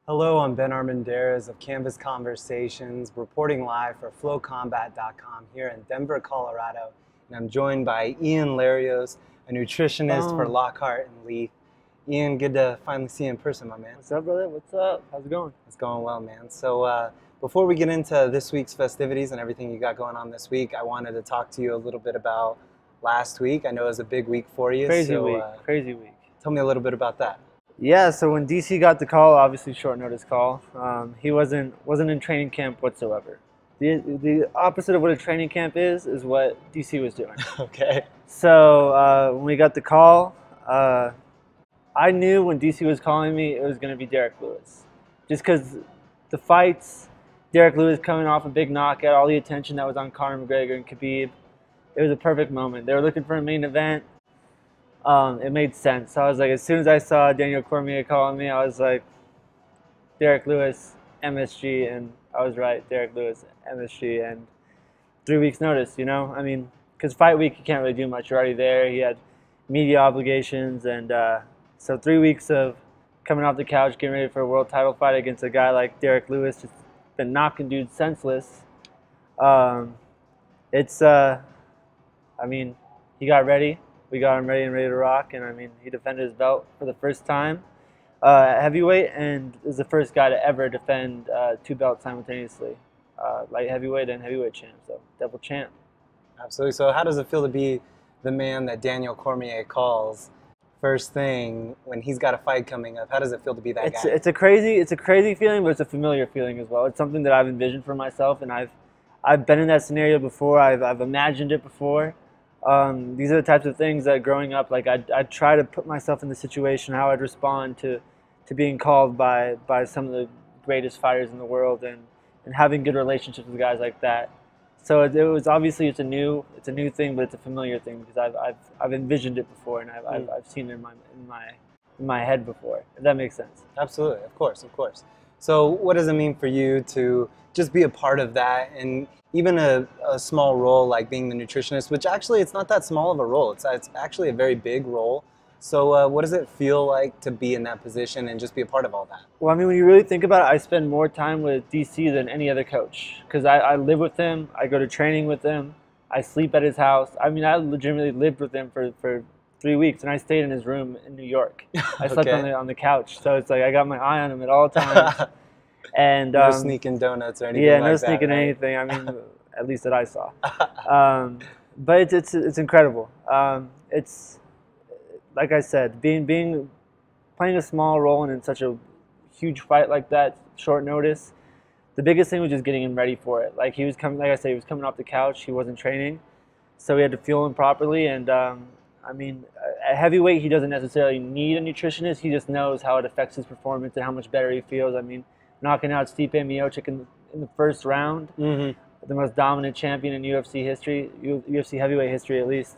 Hello, I'm Ben Armendariz of Canvas Conversations, reporting live for FloCombat.com here in Denver, Colorado. And I'm joined by Ian Larios, a nutritionist for Lockhart and Leaf. Ian, good to finally see you in person, my man. What's up, brother? What's up? How's it going? It's going well, man. So before we get into this week's festivities and everything you got going on this week, I wanted to talk to you a little bit about last week. I know it was a big week for you. Crazy week. Tell me a little bit about that. Yeah, so when DC got the call, obviously short notice call, he wasn't in training camp whatsoever. The opposite of what a training camp is what DC was doing. Okay. So when we got the call, I knew when DC was calling me it was going to be Derek Lewis. Just because the fights, Derek Lewis coming off a big knockout, all the attention that was on Conor McGregor and Khabib, it was a perfect moment. They were looking for a main event. It made sense. So I was like, as soon as I saw Daniel Cormier calling me, I was like, Derek Lewis, MSG, and I was right, Derek Lewis, MSG, and 3 weeks notice, you know? I mean, because fight week, you can't really do much. You're already there. He had media obligations, and so 3 weeks of coming off the couch, getting ready for a world title fight against a guy like Derek Lewis, just been knocking dudes senseless. I mean, he got ready. We got him ready to rock, and I mean, he defended his belt for the first time at heavyweight, and is the first guy to ever defend 2 belts simultaneously, light heavyweight and heavyweight champ, so double champ. Absolutely. So how does it feel to be the man that Daniel Cormier calls first thing when he's got a fight coming up? How does it feel to be that guy? It's a crazy feeling, but it's a familiar feeling as well. It's something that I've envisioned for myself, and I've been in that scenario before. I've imagined it before. These are the types of things that growing up, like I'd try to put myself in the situation, how I'd respond to being called by some of the greatest fighters in the world, and having good relationships with guys like that. So it was obviously it's a new thing, but it's a familiar thing because I've envisioned it before, and I've seen it in my head before. If that makes sense. Absolutely, of course. So what does it mean for you to just be a part of that, and even a small role like being the nutritionist, which actually it's not that small of a role. It's actually a very big role. So what does it feel like to be in that position and just be a part of all that? Well, I mean, when you really think about it, I spend more time with DC than any other coach because I live with him. I go to training with him. I sleep at his house. I mean, I legitimately lived with him for 3 weeks, and I stayed in his room in New York. I slept on the couch. So it's like I got my eye on him at all times. And no sneaking donuts or anything like that. Yeah, no sneaking anything. I mean, at least that I saw. But it's incredible. It's like I said, playing a small role in such a huge fight like that, short notice. The biggest thing was just getting him ready for it. Like he was coming off the couch. He wasn't training, so we had to fuel him properly. And I mean, at heavyweight, he doesn't necessarily need a nutritionist. He just knows how it affects his performance and how much better he feels. I mean, knocking out Stipe Miocic in the first round, the most dominant champion in UFC history, UFC heavyweight history at least.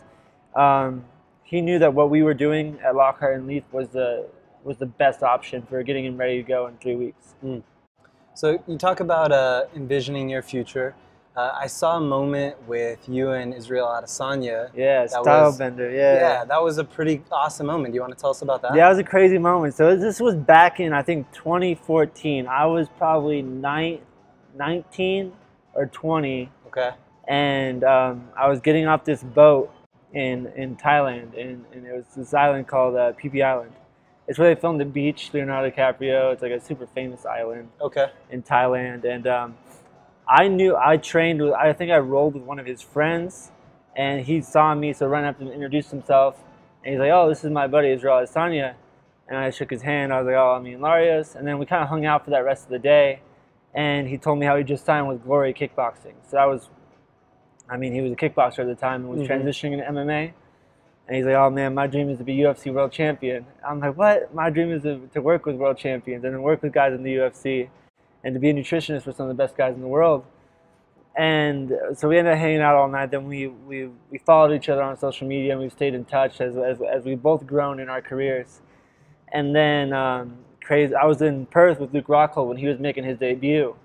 He knew that what we were doing at Lockhart and Leaf was the best option for getting him ready to go in 3 weeks. So you talk about envisioning your future. I saw a moment with you and Israel Adesanya. Yeah, style bender. Yeah, that was a pretty awesome moment. Do you want to tell us about that? Yeah, it was a crazy moment. So this was back in, I think, 2014. I was probably 19 or 20. Okay. And I was getting off this boat in Thailand, and it was this island called Phi Phi Island. It's where they filmed The Beach, Leonardo DiCaprio. It's like a super famous island in Thailand. And I trained with, I think I rolled with one of his friends, and he saw me, so ran up and introduced himself. And he's like, oh, this is my buddy Israel Adesanya. And I shook his hand. I was like, oh, I'm Ian Larios. And then we kind of hung out for that rest of the day. And he told me how he just signed with Glory Kickboxing. So that was, I mean, he was a kickboxer at the time and was transitioning into MMA. And he's like, oh man, my dream is to be UFC world champion. I'm like, what? My dream is to work with world champions and then work with guys in the UFC and to be a nutritionist for some of the best guys in the world. And so we ended up hanging out all night. Then we followed each other on social media, and we've stayed in touch as we've both grown in our careers. And then I was in Perth with Luke Rockhold when he was making his debut.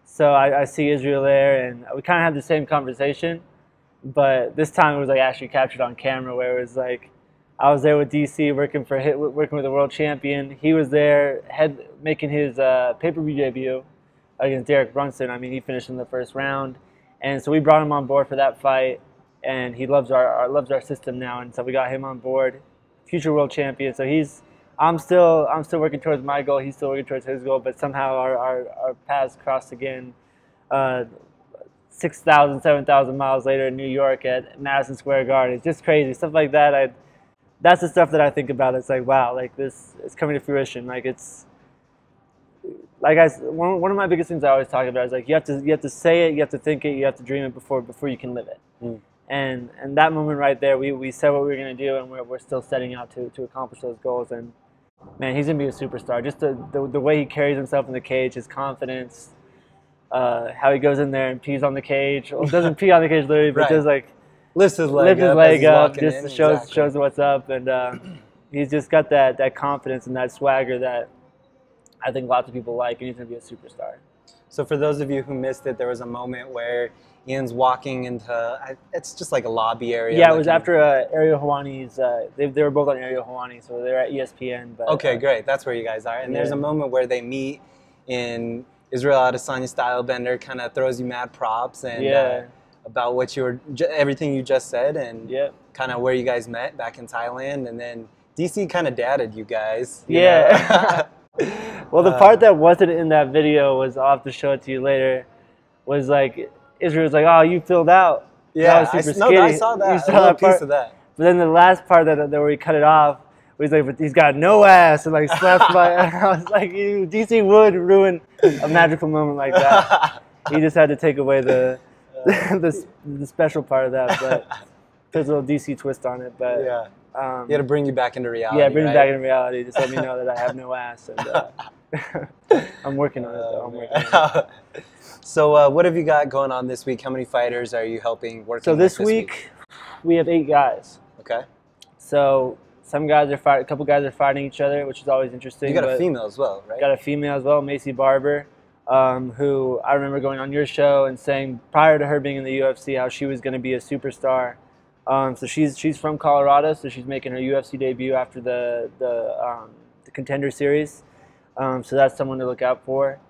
So I see Israel there, and we kind of had the same conversation, but this time it was like actually captured on camera, where it was like I was there with DC working with the world champion. He was there making his pay-per-view debut against Derek Brunson. I mean, he finished in the first round, and so we brought him on board for that fight. And he loves our system now, and so we got him on board, future world champion. So I'm still working towards my goal. He's still working towards his goal, but somehow our paths crossed again. 6,000, 7,000 miles later in New York at Madison Square Garden. It's just crazy stuff like that. That's the stuff that I think about. It's like, wow, like this is coming to fruition. Like it's like one of my biggest things I always talk about is like you have to say it, you have to think it, you have to dream it before you can live it. Mm. And that moment right there, we said what we were gonna do, and we're still setting out to accomplish those goals. And man, he's gonna be a superstar. Just the way he carries himself in the cage, his confidence, how he goes in there and pees on the cage. Well, doesn't pee on the cage literally, but just like lifts his leg up, just shows what's up. And he's just got that confidence and that swagger that I think lots of people like, and he's gonna be a superstar. So for those of you who missed it, there was a moment where Ian's walking into, it's just like a lobby area. Yeah, it was after Ariel Helwani's, they were both on Ariel Helwani, so they're at ESPN. But, okay, great. That's where you guys are. And there's a moment where they meet in Israel Adesanya style bender, kind of throws you mad props and about what everything you just said, and kind of where you guys met back in Thailand. And then DC kind of dadded you guys. You know? Well, the part that wasn't in that video was, I'll have to show it to you later, was like, Israel was like, "Oh, you filled out." Yeah, I saw that. You saw that piece of that. But then the last part that where he cut it off, was like, "But he's got no ass," and like slaps my. I was like, DC would ruin a magical moment like that. He just had to take away the special part of that, but there's a little DC twist on it. But he had to bring you back into reality. Yeah, bring me back into reality. Just let me know that I have no ass, and I'm working on it. Though. I'm working on it. So what have you got going on this week? How many fighters are you helping working So this week, we have 8 guys. Okay. So some guys are fighting, a couple guys are fighting each other, which is always interesting. You got a female as well, right? Got a female as well, Macy Barber, who I remember going on your show and saying prior to her being in the UFC how she was going to be a superstar. So she's from Colorado, so she's making her UFC debut after the Contender Series. So that's someone to look out for.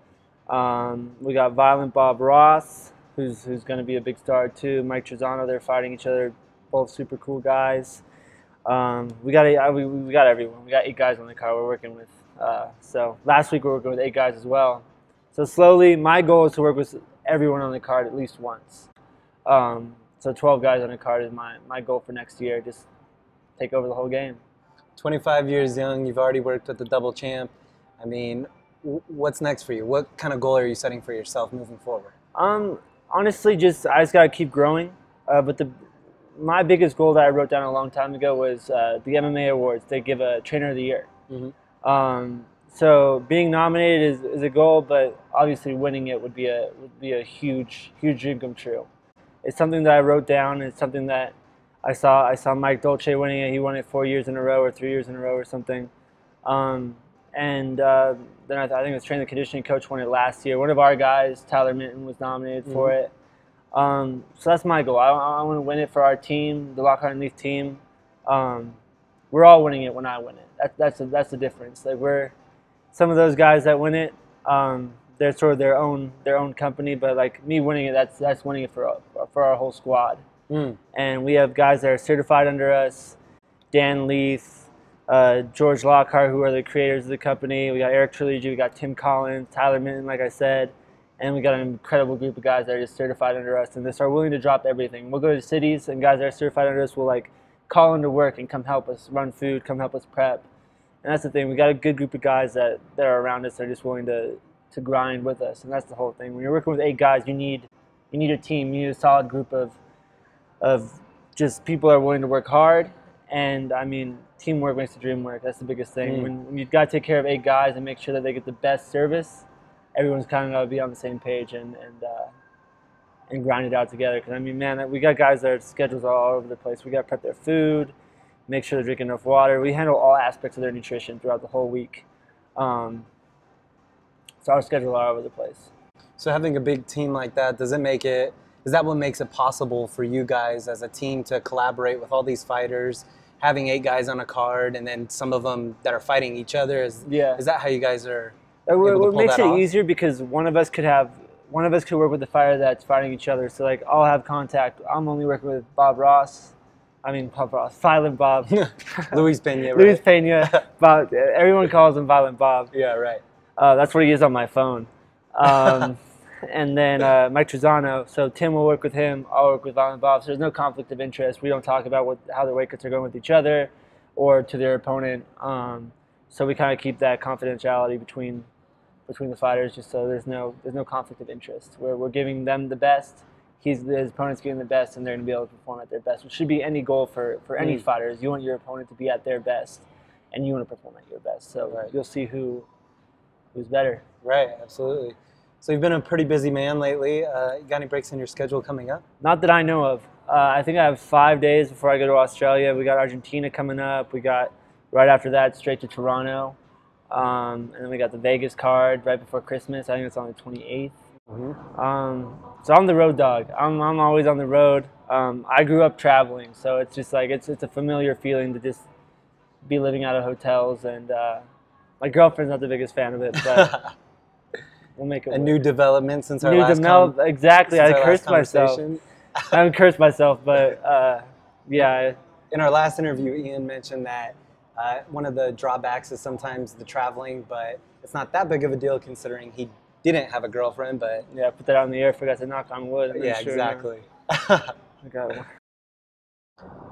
We got Violent Bob Ross, who's going to be a big star too. Mike Trezano, they're fighting each other, both super cool guys. We got everyone. We got 8 guys on the card we're working with. So last week we were working with 8 guys as well. So slowly, my goal is to work with everyone on the card at least once. So 12 guys on the card is my goal for next year. Just take over the whole game. 25 years young, you've already worked with the double champ. I mean, what's next for you? What kind of goal are you setting for yourself moving forward? Honestly, I just got to keep growing. But my biggest goal that I wrote down a long time ago was the MMA awards. They give a Trainer of the Year. Mm-hmm. So being nominated is a goal, but obviously winning it would be a huge dream come true. It's something that I wrote down. It's something that I saw Mike Dolce winning it. He won it 4 years in a row or 3 years in a row or something. Then I think the strength and conditioning coach won it last year. One of our guys, Tyler Minton, was nominated for it. So that's my goal. I want to win it for our team, the Lockhart and Leaf team. We're all winning it when I win it. That's the difference. Like some of those guys that win it, they're sort of their own company. But like me winning it, that's winning it for our whole squad. And we have guys that are certified under us. Dan Leaf, George Lockhart, who are the creators of the company. We got Eric Trilogy, we got Tim Collins, Tyler Minton, like I said, and we got an incredible group of guys that are just certified under us, and they are willing to drop everything. We'll go to cities, and guys that are certified under us will like call into work and come help us run food, come help us prep. And that's the thing. We got a good group of guys that are around us that are just willing to grind with us, and that's the whole thing. When you're working with 8 guys, you need a team. You need a solid group of just people that are willing to work hard. And I mean, teamwork makes the dream work. That's the biggest thing. When you've got to take care of 8 guys and make sure that they get the best service, everyone's kind of got to be on the same page and grind it out together. Because I mean, man, we got guys that are schedules all over the place. We got to prep their food, make sure they're drinking enough water. We handle all aspects of their nutrition throughout the whole week. So our schedule all over the place. So having a big team like that, is that what makes it possible for you guys as a team to collaborate with all these fighters, having 8 guys on a card and then some of them that are fighting each other? Is that how you guys are able to pull It makes that it off? easier because one of us could work with the fighter that's fighting each other. So like I'll have contact. I'm only working with Bob Ross. Violent Bob. Luis Pena, right? Luis Pena. Bob, everyone calls him Violent Bob. Yeah, right. That's what he is on my phone. And then Mike Trezano. So Tim will work with him. I'll work with Violent Bob. So there's no conflict of interest. We don't talk about how their weight cuts are going with each other or to their opponent. So we kind of keep that confidentiality between the fighters, just so there's no conflict of interest. We're giving them the best. His opponent's getting the best, and they're going to be able to perform at their best, which should be any goal for any fighters. You want your opponent to be at their best, and you want to perform at your best. So you'll see who's better. Right, absolutely. So you've been a pretty busy man lately. You got any breaks in your schedule coming up? Not that I know of. I think I have 5 days before I go to Australia. We got Argentina coming up. We got right after that straight to Toronto. And then we got the Vegas card right before Christmas. I think it's on the 28th. So I'm the road dog. I'm always on the road. I grew up traveling, so it's just like it's a familiar feeling to just be living out of hotels. And my girlfriend's not the biggest fan of it, but we'll make it work. A new development since our last conversation. Exactly. I cursed myself. I haven't cursed myself, but yeah. In our last interview, Ian mentioned that one of the drawbacks is sometimes the traveling, but it's not that big of a deal considering he didn't have a girlfriend. But yeah, I put that out in the air. Forgot to knock on wood. Yeah, sure exactly. I got one.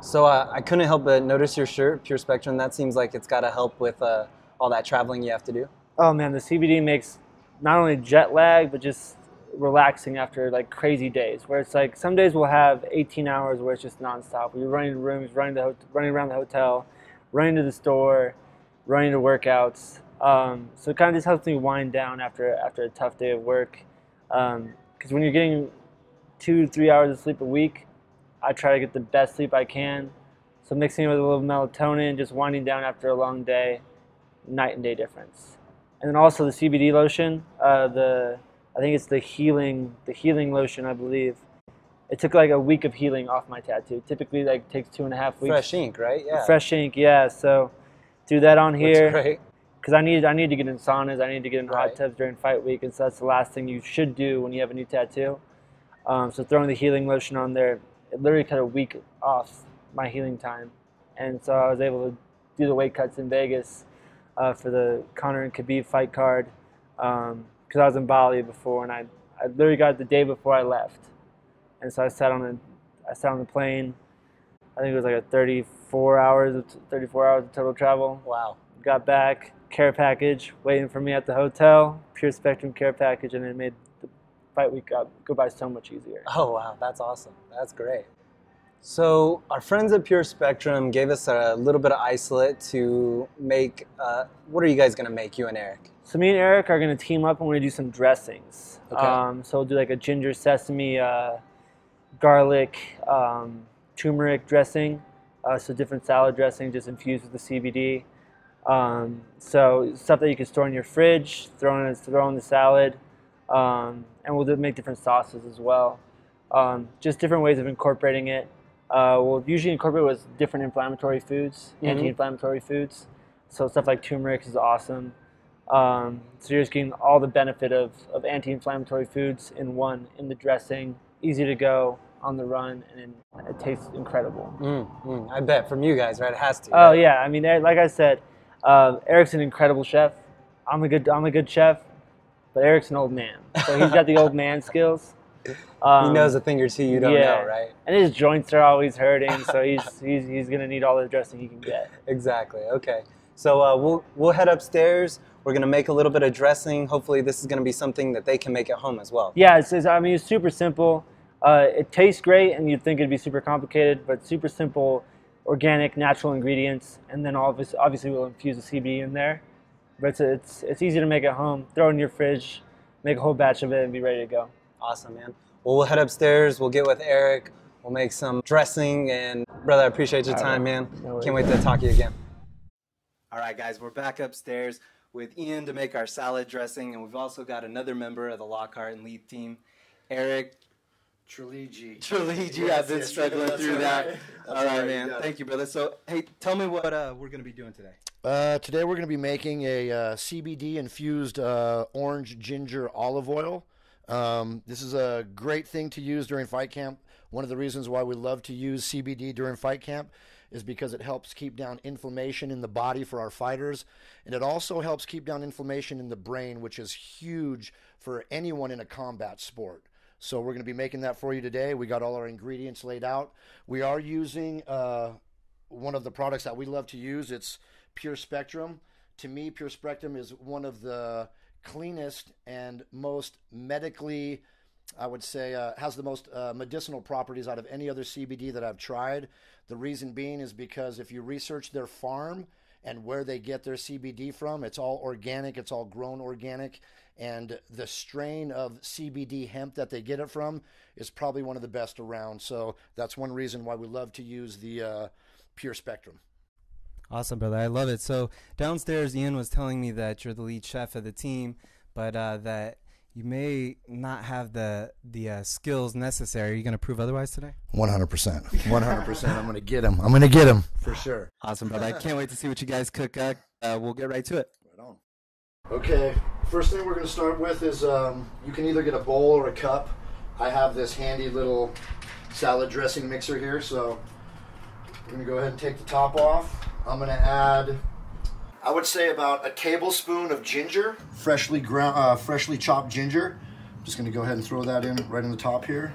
So I couldn't help but notice your shirt, Pure Spectrum. That seems like it's got to help with all that traveling you have to do. Oh man, the CBD makes not only jet lag, but just relaxing after like crazy days. Where it's like some days we'll have 18 hours where it's just nonstop. We're running to rooms, running around the hotel, running to the store, running to workouts. So it kind of just helps me wind down after a tough day of work. Because when you're getting 2-3 hours of sleep a week, I try to get the best sleep I can. So mixing it with a little melatonin, just winding down after a long day, night and day difference. And then also the CBD lotion, I think it's the healing lotion, I believe. It took like a week of healing off my tattoo. Typically like takes 2.5 weeks. Fresh ink, right? Yeah. Fresh ink, yeah. So do that on here. Looks great. Because I need to get in saunas, I need to get in hot tubs during fight week, and so that's the last thing you should do when you have a new tattoo. So throwing the healing lotion on there, it literally cut a week off my healing time. And so I was able to do the weight cuts in Vegas for the Conor and Khabib fight card. Because I was in Bali before, and I literally got it the day before I left. And so I sat on the plane. I think it was like 34 hours of total travel. Wow. Got back, care package waiting for me at the hotel, Pure Spectrum care package, and it made the fight week go by so much easier. Oh wow, that's awesome. That's great. So our friends at Pure Spectrum gave us a little bit of isolate to make. What are you guys gonna make, you and Eric? So me and Eric are gonna team up and we're gonna do some dressings. Okay. So we'll do like a ginger sesame, garlic, turmeric dressing. So different salad dressing, just infused with the CBD. So stuff that you can store in your fridge, throw in the salad, and we'll make different sauces as well. Just different ways of incorporating it. We'll usually incorporate with different inflammatory foods, anti-inflammatory foods. So stuff like turmeric is awesome. So you're just getting all the benefit of anti-inflammatory foods in the dressing, easy to go, on the run, and it tastes incredible. I bet from you guys, right? It has to. Oh right? yeah, I mean, like I said, Eric's an incredible chef. I'm a good chef, but Eric's an old man, so he's got the old man skills. He knows a thing or two you don't know, right? And his joints are always hurting, so he's gonna need all the dressing he can get. Exactly. Okay. So we'll head upstairs. We're gonna make a little bit of dressing. Hopefully, this is gonna be something that they can make at home as well. Yeah, it's super simple. It tastes great, and you'd think it'd be super complicated, but super simple, organic, natural ingredients, and then obviously we'll infuse the CBD in there. But it's easy to make at home. Throw it in your fridge, make a whole batch of it, and be ready to go. Awesome, man. Well, we'll head upstairs. We'll get with Eric. We'll make some dressing, and brother, I appreciate your time, man. Can't wait to talk to you again. All right, guys, we're back upstairs with Ian to make our salad dressing, and we've also got another member of the Lockhart and Leith team, Eric. Trelegy, I've been struggling through that. All right, man. Thank you, brother. So, hey, tell me what we're going to be doing today. Today we're going to be making a CBD infused orange ginger olive oil. This is a great thing to use during fight camp. One of the reasons why we love to use CBD during fight camp is because it helps keep down inflammation in the body for our fighters, and it also helps keep down inflammation in the brain, which is huge for anyone in a combat sport. So we're going to be making that for you today. We got all our ingredients laid out. We are using one of the products that we love to use. It's Pure Spectrum. To me, Pure Spectrum is one of the cleanest and most medically, I would say, has the most medicinal properties out of any other CBD that I've tried. The reason being is because if you research their farm and where they get their CBD from, it's all organic, it's all grown organic, and the strain of CBD hemp that they get it from is probably one of the best around. So that's one reason why we love to use the Pure Spectrum. Awesome, brother. I love it. So downstairs, Ian was telling me that you're the lead chef of the team, but that you may not have the skills necessary. Are you going to prove otherwise today? 100%. 100%. I'm going to get him. I'm going to get him for sure. Awesome, brother. I can't wait to see what you guys cook. We'll get right to it. Right on. Okay. First thing we're going to start with is you can either get a bowl or a cup. I have this handy little salad dressing mixer here, so we're going to go ahead and take the top off. I'm going to add, I would say, about a tablespoon of ginger, freshly chopped ginger. I'm just going to go ahead and throw that in right in the top here.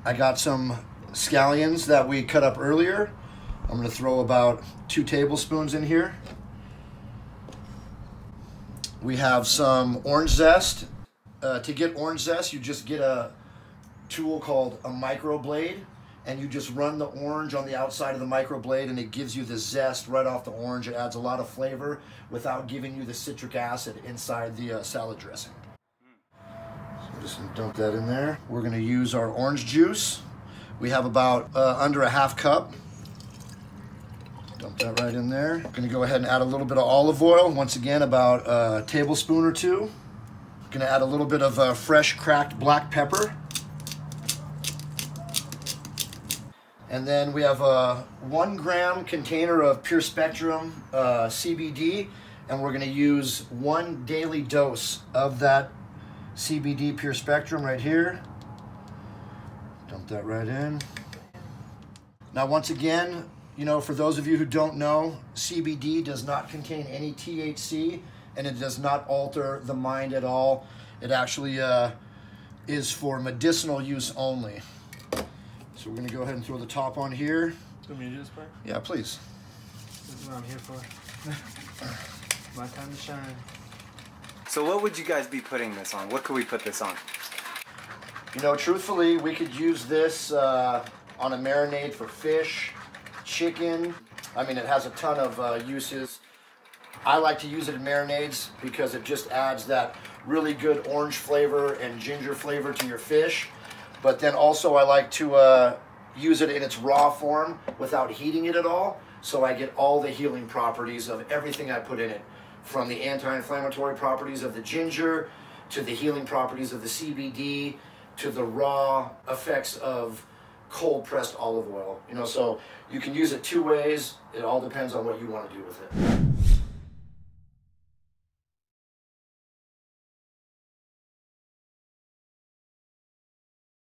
I got some scallions that we cut up earlier. I'm going to throw about 2 tablespoons in here. We have some orange zest. To get orange zest, you just get a tool called a microblade, and you just run the orange on the outside of the microblade, and it gives you the zest right off the orange. It adds a lot of flavor without giving you the citric acid inside the salad dressing. So I'm just going to dump that in there. We're going to use our orange juice. We have about under a half cup. Dump that right in there. I'm going to go ahead and add a little bit of olive oil. Once again, about a tablespoon or 2. I'm going to add a little bit of fresh cracked black pepper. And then we have a 1 gram container of Pure Spectrum CBD, and we're going to use 1 daily dose of that CBD Pure Spectrum right here. Dump that right in. Now, once again, you know, for those of you who don't know, CBD does not contain any THC, and it does not alter the mind at all. It actually is for medicinal use only. So we're going to go ahead and throw the top on here. Do you want me to do this part? Yeah, please. This is what I'm here for. My time to shine. So what would you guys be putting this on? What could we put this on? You know, truthfully, we could use this on a marinade for fish, chicken. I mean, it has a ton of uses. I like to use it in marinades because it just adds that really good orange flavor and ginger flavor to your fish. But then also I like to use it in its raw form without heating it at all, so I get all the healing properties of everything I put in it, from the anti-inflammatory properties of the ginger, to the healing properties of the CBD, to the raw effects of cold-pressed olive oil. You know, so you can use it 2 ways. It all depends on what you want to do with it.